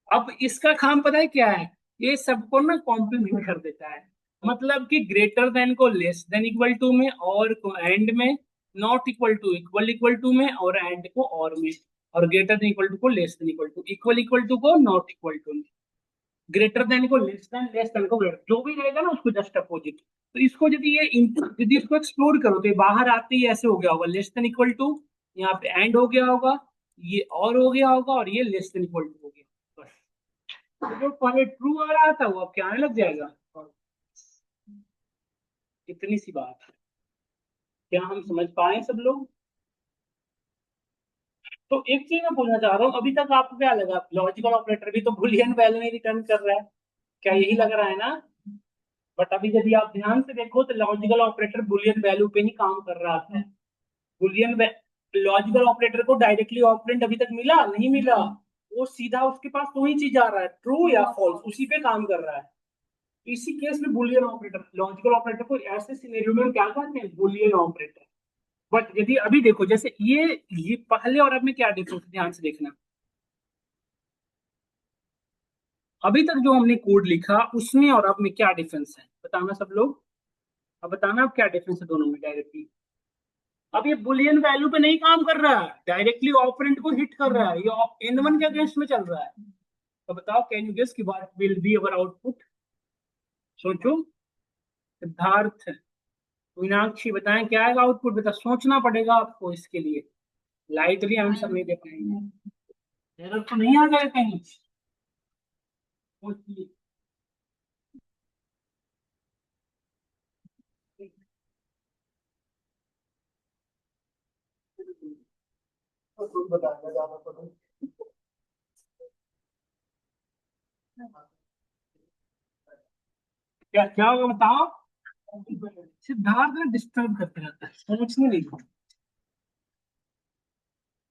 अब इसका काम पता है क्या है, ये सबको ना कॉम्प्लीमेंट कर देता है। मतलब कि ग्रेटर देन को लेस देन इक्वल टू में, और को एंड में, not equal to equal equal to में, और एंड को और में, और ग्रेटर देन इक्वल टू को less than equal to, equal equal to को नॉट इक्वल टू में, ग्रेटर देन को लेस देन को ग्रेटर, जो भी रहेगा ना उसको जस्ट अपोजिट। तो इसको यदि इसको एक्सप्लोर करो तो ये बाहर आते ही ऐसे हो गया होगा, लेस देन इक्वल टू, यहाँ पे एंड हो गया होगा, ये और हो गया होगा, और ये लेस देन इक्वल टू हो गया बस। तो जो पहले ट्रू आ रहा था वो अब क्या आने लग जाएगा। इतनी सी बात है, क्या हम समझ पाए सब लोग। तो एक चीज मैं पूछना चाह रहा हूँ, अभी तक आपको क्या लगा, लॉजिकल ऑपरेटर भी तो बुलियन वैल्यू ही रिटर्न कर रहा है, क्या यही लग रहा है ना। बट अभी यदि आप ध्यान से देखो तो लॉजिकल ऑपरेटर बुलियन वैल्यू पे ही काम कर रहा था। बुलियन लॉजिकल ऑपरेटर को डायरेक्टली ऑपरेंड अभी तक मिला नहीं मिला, वो सीधा उसके पास वही चीज आ रहा है, ट्रू या फॉल्स, उसी पे काम कर रहा है। इसी केस में बुलियन ऑपरेटर, लॉजिकल ऑपरेटर को ऐसे सिनेरियो में क्या कहते हैं, बुलियन ऑपरेटर। बट यदि अभी देखो, जैसे ये पहले और अब में क्या डिफरेंस, ध्यान से देखना। अभी तक जो हमने कोड लिखा उसमें और अब में क्या डिफरेंस है, बताना सब लोग। अब बताना अब क्या डिफरेंस है दोनों में डायरेक्टली। अब ये बुलियन वैल्यू पे नहीं काम कर रहा है, डायरेक्टली ऑपरेंड को हिट कर रहा है, ये N1 के अगेंस्ट में चल रहा है। तो बताओ कैन यू गेस कि what will be our output. सोचो, सिद्धार्थ, मीनाक्षी, बताएं क्या आएगा आउटपुट, बता, सोचना पड़ेगा आपको इसके लिए, लाइटली हम सब नहीं दे पाएंगे। एरर तो नहीं आ जाएगा कहीं, सोचिए। बताएगा ज्यादा पड़ेगा। क्या क्या होगा बताओ। सिद्धार्थ ना डिस्टर्ब करते रहता है, सोचने नहीं देता।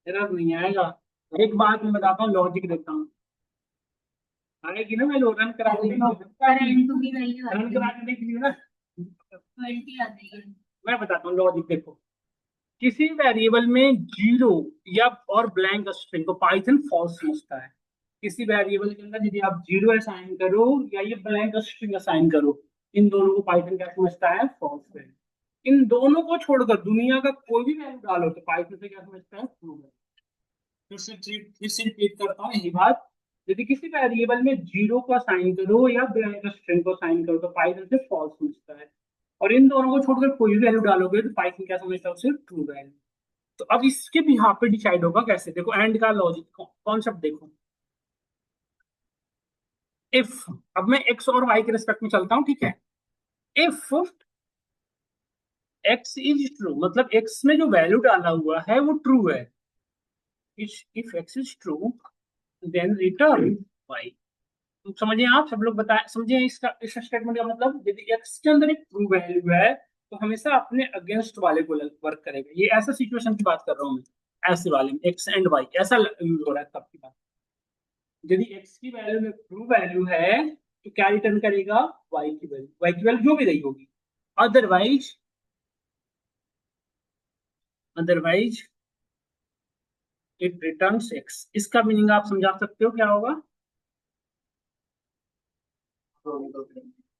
एरर नहीं आएगा। एक बात मैं बताता हूँ, लॉजिक देता हूँ, आएगी ना, मैं लो रन करा के रन करा के देख लियो ना, 20 आ जाएगी। मैं बताता हूँ लॉजिक, देखो, किसी वेरिएबल में जीरो या और ब्लैंक स्ट्रिंग को पाइथन फॉल्स समझता है। किसी वेरिएबल के अंदर यदि आप जीरो असाइन करो या ये ब्लैंक स्ट्रिंग असाइन करो, इन दोनों को पाइथन क्या समझता है, फॉल्स है। इन दोनों को छोड़कर दुनिया का कोई भी वैल्यू डालो तो पाइथन से क्या समझता है, ट्रू है। फिर से रिपीट करता हूँ यही बात। यदि किसी वेरिएबल में जीरो को असाइन करो या ब्लैंक स्ट्रिंग को असाइन करो तो पाइथन से फॉल्स समझता है। और इन दोनों को छोड़कर कोई भी वैल्यू डालोगे तो पाइथन क्या समझता है, उसे ट्रू वैल्यू। तो अब इसके भी यहाँ पे डिसाइड होगा कैसे, देखो एंड का लॉजिक कॉन्सेप्ट देखो। इफ, अब मैं एक्स और वाई के रिस्पेक्ट में चलता हूँ, ठीक है। इफ एक्स इज ट्रू, मतलब एक्स में जो वैल्यू डाला हुआ है वो ट्रू है, if x is true then return y। समझिए आप सब लोग बताए, समझिए इसका इस स्टेटमेंट का मतलब, यदि x के अंदर एक ट्रू वैल्यू है तो हमेशा अपने अगेंस्ट वाले को वर्क करेगा। ये ऐसा सिचुएशन की बात कर रहा हूँ मैं, ऐसे वाले में x एंड y ऐसा यूज हो रहा है तब की बात। यदि x की वैल्यू में ट्रू वैल्यू है तो क्या रिटर्न करेगा, y की वैल्यू जो भी रही होगी। Otherwise otherwise it returns x। इसका मीनिंग आप समझा सकते हो क्या होगा?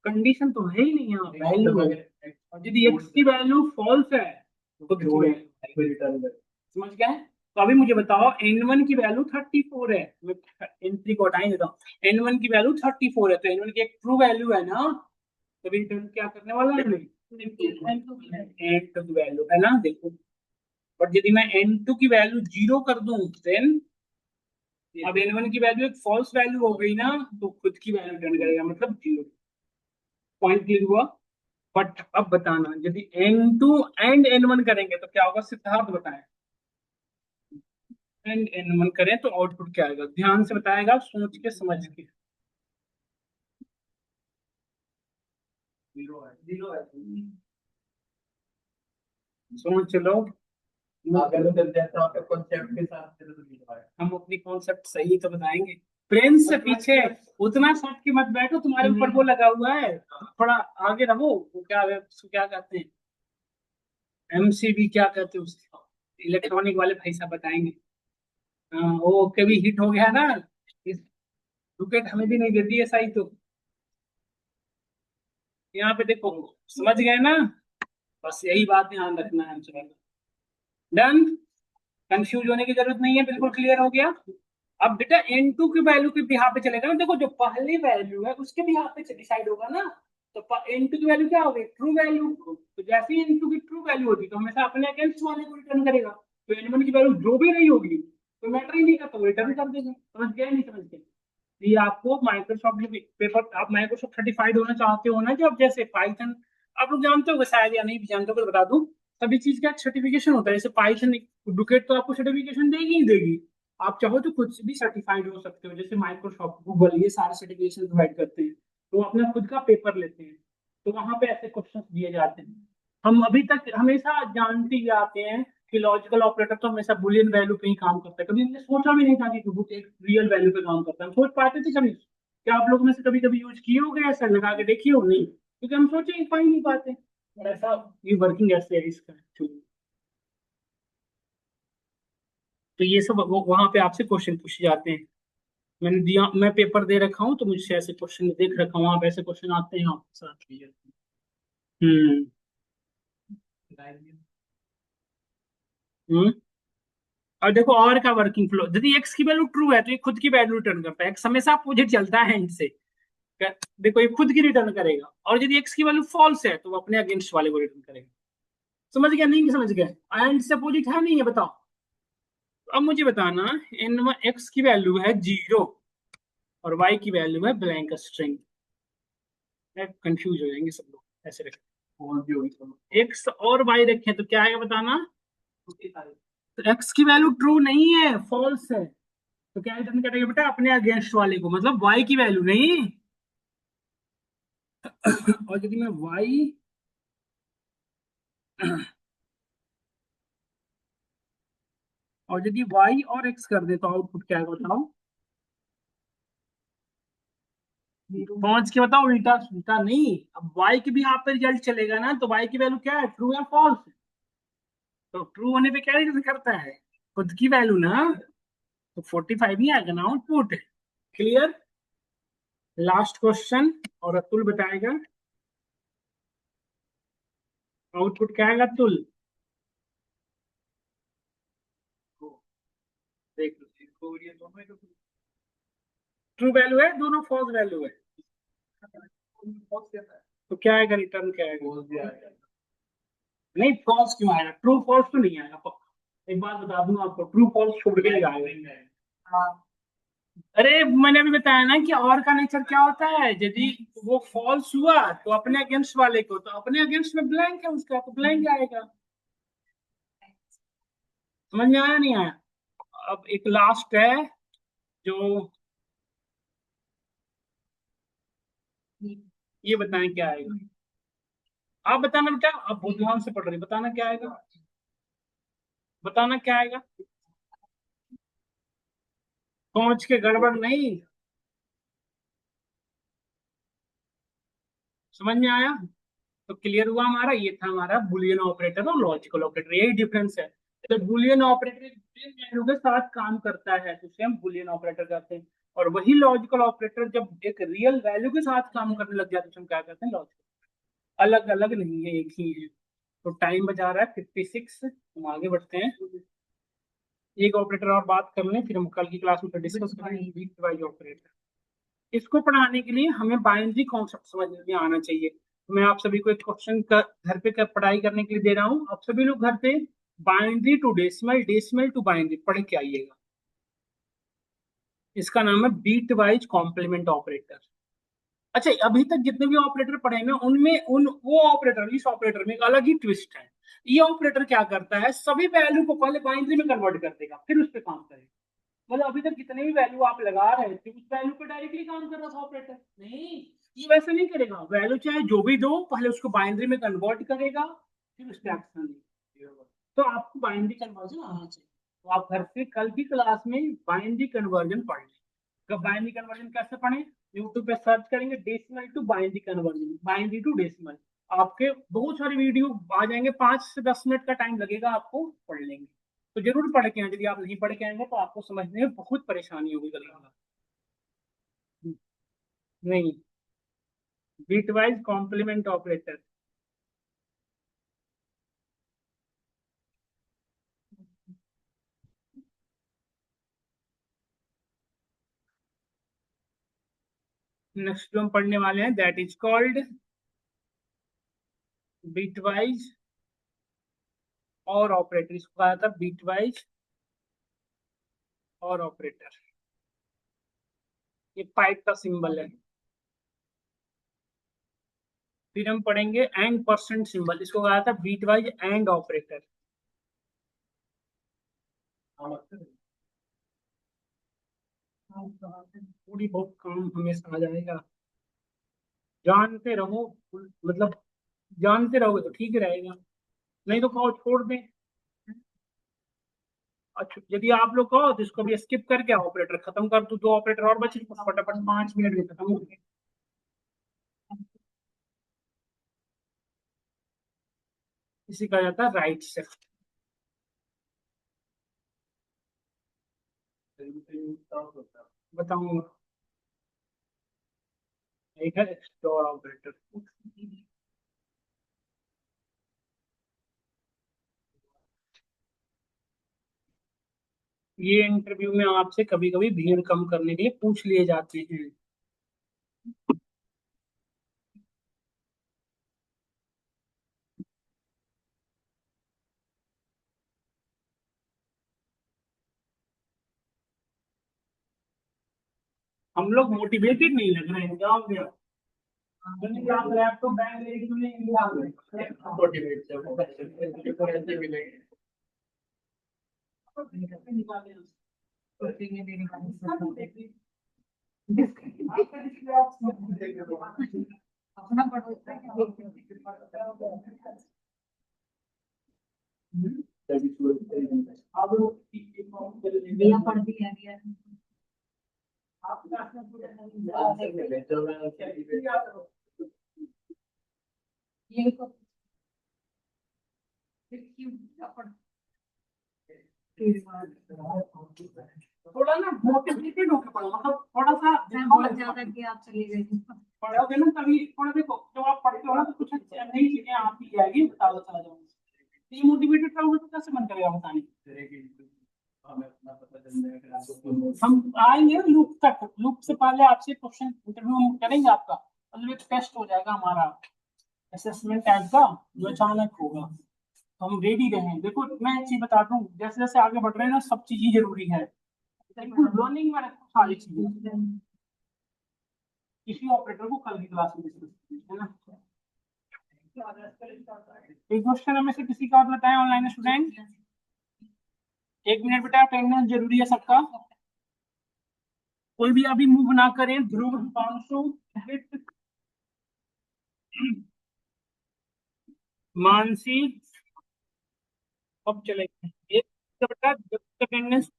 कंडीशन तो है ही नहीं यहाँ, वैल्यू है। और यदि x की वैल्यू फॉल्स है तो रिटर्न कर, समझ गए? तो अभी मुझे बताओ n1 की वैल्यू 34 है, मैं n3 को हटा ही देता हूँ। n1 की वैल्यू 34 है तो n1 की एक ट्रू वैल्यू है ना, तो रिटर्न क्या करने वाला है, n2 की वैल्यू है ना, देखो। बट यदि मैं n2 की वैल्यू 0 कर दूं देन, अब n1 की वैल्यू एक फॉल्स वैल्यू हो गई ना, तो खुद की वैल्यू रिटर्न करेगा, मतलब 0। पॉइंट क्लियर हुआ? बट अब बताना, यदि n2 एंड n1 करेंगे तो क्या होगा, सिद्धार्थ बताएं। एंड n1 करें तो आउटपुट क्या आएगा, ध्यान से बताएगा, सोच के समझ के। जीरो है। सोच लो, अगर जैसा आपके कॉन्सेप्ट के साथ हम अपनी कॉन्सेप्ट सही तो बताएंगे। प्लेन से पीछे उतना सट के मत बैठो, तुम्हारे ऊपर वो लगा हुआ है, थोड़ा आगे रहो। वो क्या है, उसको क्या कहते हैं, एमसीबी क्या कहते हैं उसको, इलेक्ट्रॉनिक वाले भाई साहब बताएंगे। हाँ, वो कभी हिट हो गया ना, इस विकेट हमें भी नहीं देती है सही तो। यहाँ पे देखो, समझ गए ना, बस यही बात ध्यान रखना है हमसे। डन, कंफ्यूज होने की जरूरत नहीं है, बिल्कुल क्लियर हो गया। अब बेटा n2 की वैल्यू के बिहाफ पे चलेगा ना, देखो जो पहली वैल्यू है उसके बिहाफ पे डिसाइड होगा ना। तो n2 की वैल्यू क्या होगी, ट्रू वैल्यू। तो जैसे ही n2 की ट्रू वैल्यू होगी तो हमेशा अपने अगेंस्ट वाले को रिटर्न करेगा। तो n1 की वैल्यू जो भी रही होगी तो मैटर ही नहीं करता, वो रिटर्न कर देगा। समझ गए नहीं समझ गए? ये आपको माइक्रोसॉफ्ट पेपर, आप माइक्रोसॉफ्ट सर्टिफाइड होना चाहते हो ना, जो अब जैसे पाइथन आप लोग जानते हो शायद, या नहीं भी जानते हो तो बता दूं। सभी चीज का सर्टिफिकेशन होता है, जैसे पाइथन डुकेट तो आपको सर्टिफिकेशन देगी ही देगी। आप चाहो तो खुद से भी सर्टिफाइड हो सकते हो, जैसे माइक्रोसॉफ्ट, गूगल, ये सारे सर्टिफिकेशन प्रोवाइड करते हैं। तो वो अपना खुद का पेपर लेते हैं, तो वहां पे ऐसे क्वेश्चन दिए जाते हैं। हम अभी तक हमेशा जानते ही आते हैं कि लॉजिकल ऑपरेटर तो हमेशा बुलियन वैल्यू पे ही काम करता है। कभी हमने सोचा भी नहीं था कि बुक एक रियल वैल्यू पे काम करता है, हम सोच पाते थे कभी? क्या आप लोगों में से कभी कभी यूज किए हो गए ऐसा, लगा के देखिए हो? नहीं, क्योंकि हम सोचे ही पा ही नहीं पाते। और ऐसा, ये वर्किंग ऐसे है इसका actually। तो ये सब वहां पे आपसे क्वेश्चन पूछे जाते हैं। मैंने दिया, मैं पेपर दे रखा हूँ तो मुझसे ऐसे क्वेश्चन देख रखा हूँ, वहां पे ऐसे क्वेश्चन आते हैं आपके साथ। हम्म। हम्म। और देखो और का वर्किंग फ्लो, यदि एक्स की वैल्यू ट्रू है तो ये खुद की वैल्यू रिटर्न करता है, एक्स हमेशा अपोजिट चलता है इनसे। देखो ये खुद की रिटर्न करेगा, और यदि एक्स की वैल्यू फॉल्स है तो वो अपने अगेंस्ट वाले को रिटर्न करेगा। समझ गया नहीं समझ गया? एंड से अपोजिट है नहीं है, बताओ। अब मुझे बताना, एन एक्स की वैल्यू है 0 और वाई की वैल्यू है ब्लैंक स्ट्रिंग। कंफ्यूज हो जाएंगे सब लोग, ऐसे रखें एक्स और वाई रखें तो क्या आएगा बताना। तो एक्स की वैल्यू ट्रू नहीं है, फॉल्स है, तो क्या रिटर्न करेगा बेटा, अपने अगेंस्ट वाले को, मतलब वाई की वैल्यू नहीं। और यदि मैं वाई और यदि वाई और एक्स कर दे तो आउटपुट क्या है बताओ? पहुंच के बताओ, उल्टा उल्टा नहीं। अब वाई के भी यहाँ पे रिजल्ट चलेगा ना, तो वाई की वैल्यू क्या है, ट्रू या फॉल्स? तो ट्रू होने पे क्या रिटर्न करता है, खुद की वैल्यू ना। तो 45 ही आएगा ना आउटपुट। क्लियर? लास्ट क्वेश्चन, और अतुल बताएगा आउटपुट क्या आएगा। अतुल देख लो, देखो ये दोनों ट्रू वैल्यू है, दोनों फॉल्स वैल्यू है। तो क्या आएगा, रिटर्न क्या आएगा? नहीं, फॉल्स क्यों आएगा, ट्रू फॉल्स तो नहीं आएगा। एक बात बता दूं आपको, ट्रू फॉल्स छोड़ के नहीं आएगा। हाँ। अरे मैंने अभी बताया ना कि और का नेचर क्या होता है, यदि वो फॉल्स हुआ तो अपने अगेंस्ट वाले को, तो अपने अगेंस्ट में ब्लैंक है उसका, तो ब्लैंक आएगा। समझ में आया नहीं आया? अब एक लास्ट है जो ये बताएं क्या आएगा। आप बताना बेटा, आप बहुत ध्यान से पढ़ रहे, बताना क्या आएगा, बताना क्या आएगा। सोच के गड़बड़ नहीं, समझ में आया। तो क्लियर हुआ हमारा, ये था हमारा बुलियन ऑपरेटर और लॉजिकल ऑपरेटर, यही डिफरेंस है। तो बुलियन ऑपरेटर सेम वैल्यू के साथ काम करता है तो सेम बुलियन ऑपरेटर कहते हैं, और वही लॉजिकल ऑपरेटर जब एक रियल वैल्यू के साथ काम करने लग जाते हैं तो हम क्या कहते हैं, लॉजिकल। अलग अलग नहीं है, एक ही है। तो टाइम बचा रहा है 56, हम आगे बढ़ते हैं। एक ऑपरेटर और बात कर लें, फिर हम कल की क्लास में डिस्कस करेंगे, बिट वाइज ऑपरेटर। इसको पढ़ाने के लिए हमें बाइनरी कॉन्सेप्ट समझ में आना चाहिए। तो मैं आप सभी को एक क्वेश्चन का घर पे पढ़ाई करने के लिए दे रहा हूँ, आप सभी लोग घर पे binary to decimal, decimal to binary पढ़ के आइएगा। इसका नाम है बीट वाइज कॉम्प्लीमेंट ऑपरेटर। अच्छा, अभी तक जितने भी ऑपरेटर पढ़े ना, उनमें उन वो ऑपरेटर, इस ऑपरेटर में एक अलग ही ट्विस्ट है। ये ऑपरेटर क्या करता है, सभी वैल्यू को पहले बाइनरी में कन्वर्ट कर देगा, फिर उस पर काम करेगा। मतलब अभी तक जितने भी वैल्यू आप लगा रहे थे, उस वैल्यू पे डायरेक्टली काम कर रहा था ऑपरेटर, नहीं, ये वैसे नहीं करेगा। वैल्यू चाहे जो भी दो, पहले उसको बाइनरी में कन्वर्ट करेगा, फिर उस पर एक्शन देगा। तो आपको बाइनरी कन्वर्जन आना चाहिए। तो आप घर पे कल की क्लास में बाइनरी कन्वर्जन पढ़ लें। कब बाइनरी कन्वर्जन कैसे पढ़ें, यूट्यूब पे सर्च करेंगे decimal to binary conversion, binary to decimal, आपके बहुत सारे वीडियो आ जाएंगे, 5 से 10 मिनट का टाइम लगेगा, आपको पढ़ लेंगे। तो जरूर पढ़ के आए, यदि आप नहीं पढ़ के आएंगे तो आपको समझने में बहुत परेशानी होगी कल। नहीं, बिटवाइज कॉम्प्लीमेंट ऑपरेटर। नेक्स्ट जो हम पढ़ने वाले हैं दैट इज कॉल्ड बिटवाइज और ऑपरेटर। इसको कहा था बिटवाइज और ऑपरेटर। ये पाइप का सिंबल है। फिर हम पढ़ेंगे एंड परसेंट सिंबल, इसको कहा था बिटवाइज एंड ऑपरेटर। थोड़ी बहुत काम हमेशा आ जाएगा, जानते रहो, मतलब जानते रहोगे तो ठीक रहेगा, नहीं तो कहो छोड़ दें। अच्छा, यदि आप लोग कहो तो इसको भी स्किप करके ऑपरेटर खत्म कर दो, 2 ऑपरेटर और बचे, फटाफट 5 मिनट में खत्म हो गए। इसी का जाता है राइट शिफ्ट। बताऊंगा, एक है स्टोर ऑपरेटर। ये इंटरव्यू में आपसे कभी कभी भीड़ कम करने के लिए पूछ लिए जाते हैं। हम लोग मोटिवेटेड नहीं लग रहे हैं, जाओगे आप? आप लैपटॉप बैग लेके क्यों नहीं आ रहे? मोटिवेट से मिलेंगे। अपना पढ़ दिया। ये थोड़ा ना मोटिवेटेड होकर पढ़ो, मतलब थोड़ा सा बहुत ज्यादा कि आप चली गई पढ़ोगे ना तभी थोड़ा, देखो जब आप पढ़ते हो ना तो कुछ नई चीजें आपकी जाएगी, बताओ चला जाऊंगा। डिमोटिवेटेड रहोगे तो कैसे मन करेगा बताने। हम आएंगे लूप तक, लूप से पहले आपसे क्वेश्चन इंटरव्यू हम करेंगे आपका, मतलब एक टेस्ट हो जाएगा हमारा, असेसमेंट टाइप का, जो अचानक होगा। तो हम रेडी रहें। देखो मैं एक चीज बता दूं, जैसे जैसे आगे बढ़ रहे हैं ना, सब चीजें जरूरी है, लर्निंग में रखो सारी चीजें। किसी ऑपरेटर को कल की क्लास में डिस्कस करेंगे, है ना। एक क्वेश्चन हमें से किसी का और बताएं ऑनलाइन स्टूडेंट। 1 मिनट बेटा, अटेंडेंस जरूरी है सबका। कोई भी अभी मूव ना करें। ध्रुव, हिमांशु, मानसी, अब चलेंगे एक बेटा अटेंडेंस।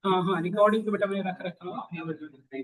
हाँ हाँ, रिकॉर्डिंग तो बेटा मैंने रख रखा है।